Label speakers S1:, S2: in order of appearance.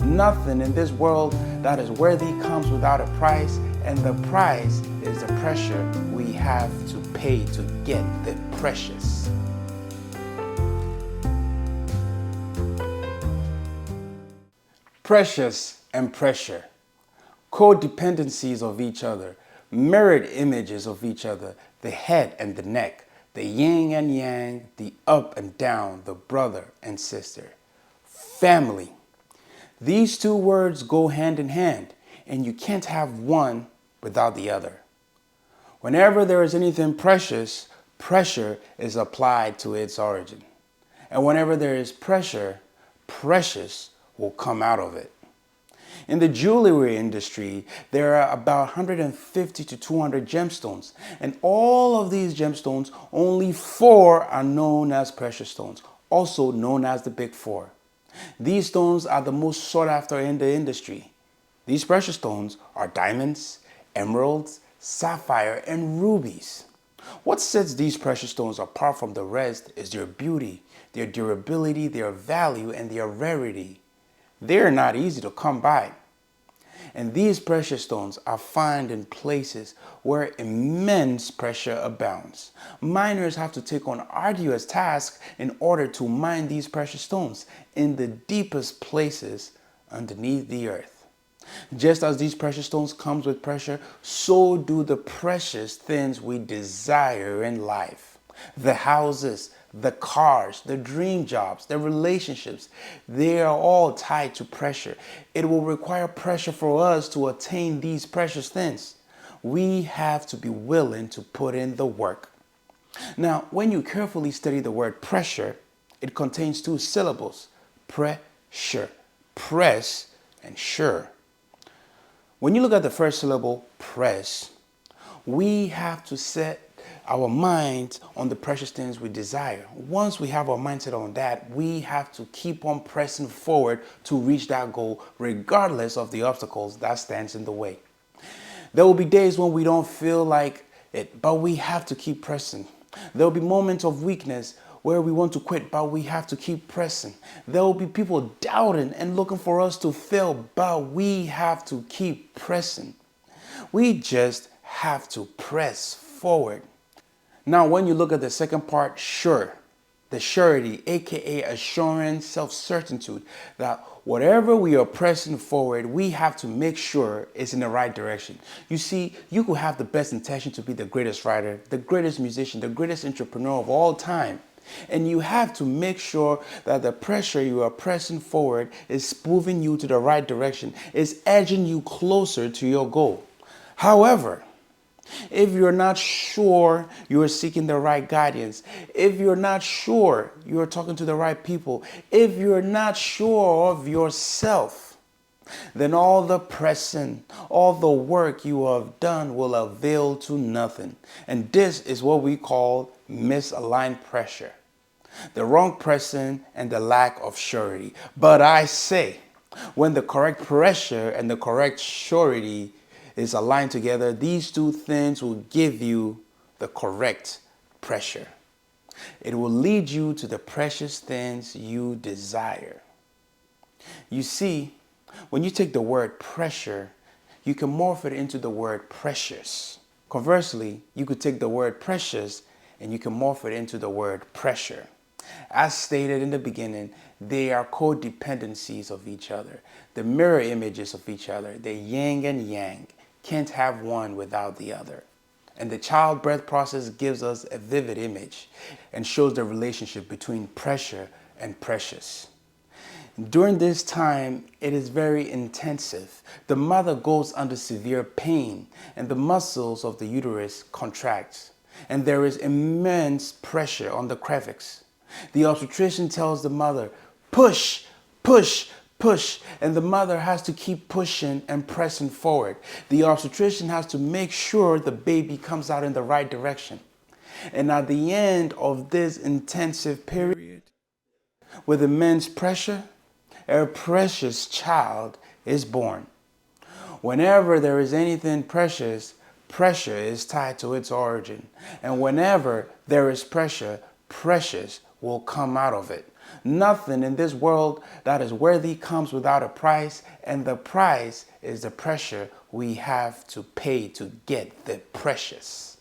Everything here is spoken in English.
S1: Nothing in this world that is worthy comes without a price, and the price is the pressure we have to pay to get the precious. Precious and pressure, codependencies of each other, mirrored images of each other, the head and the neck, the yin and yang, the up and down, the brother and sister. Family. These two words go hand in hand, and you can't have one without the other. Whenever there is anything precious, pressure is applied to its origin. And whenever there is pressure, precious will come out of it. In the jewelry industry, there are about 150 to 200 gemstones, and all of these gemstones, only 4 are known as precious stones, also known as the Big Four. These stones are the most sought after in the industry. These precious stones are diamonds, emeralds, sapphire, and rubies. What sets these precious stones apart from the rest is their beauty, their durability, their value, and their rarity. They are not easy to come by. And these precious stones are found in places where immense pressure abounds. Miners have to take on arduous tasks in order to mine these precious stones in the deepest places underneath the earth. Just as these precious stones come with pressure, so do the precious things we desire in life. The houses, the cars, the dream jobs, the relationships, they are all tied to pressure. It will require pressure for us to attain these precious things. We have to be willing to put in the work. Now, when you carefully study the word pressure, it contains 2 syllables, pressure, press and sure. When you look at the first syllable, press, we have to set our minds on the precious things we desire. Once we have our mindset on that, we have to keep on pressing forward to reach that goal, regardless of the obstacles that stands in the way. There will be days when we don't feel like it, but we have to keep pressing. There will be moments of weakness where we want to quit, but we have to keep pressing. There will be people doubting and looking for us to fail, but we have to keep pressing. We just have to press forward. Now, when you look at the second part, sure, the surety, aka assurance, self-certitude, that whatever we are pressing forward, we have to make sure it's in the right direction. You see, you could have the best intention to be the greatest writer, the greatest musician, the greatest entrepreneur of all time. And you have to make sure that the pressure you are pressing forward is moving you to the right direction, is edging you closer to your goal. However, if you're not sure you're seeking the right guidance, if you're not sure you're talking to the right people, if you're not sure of yourself, then all the pressing, all the work you have done will avail to nothing. And this is what we call misaligned pressure. The wrong pressing and the lack of surety. But I say, when the correct pressure and the correct surety is aligned together, these 2 things will give you the correct pressure. It will lead you to the precious things you desire. You see, when you take the word pressure, you can morph it into the word precious. Conversely, you could take the word precious and you can morph it into the word pressure. As stated in the beginning, they are codependencies of each other, the mirror images of each other, the yin and yang. Can't have one without the other. And the childbirth process gives us a vivid image and shows the relationship between pressure and precious. During this time, it is very intensive. The mother goes under severe pain and the muscles of the uterus contract, and there is immense pressure on the cervix. The obstetrician tells the mother, push, push, push, and the mother has to keep pushing and pressing forward. The obstetrician has to make sure the baby comes out in the right direction. And at the end of this intensive period, with immense pressure, a precious child is born. Whenever there is anything precious, pressure is tied to its origin. And whenever there is pressure, precious will come out of it. Nothing in this world that is worthy comes without a price, and the price is the pressure we have to pay to get the precious.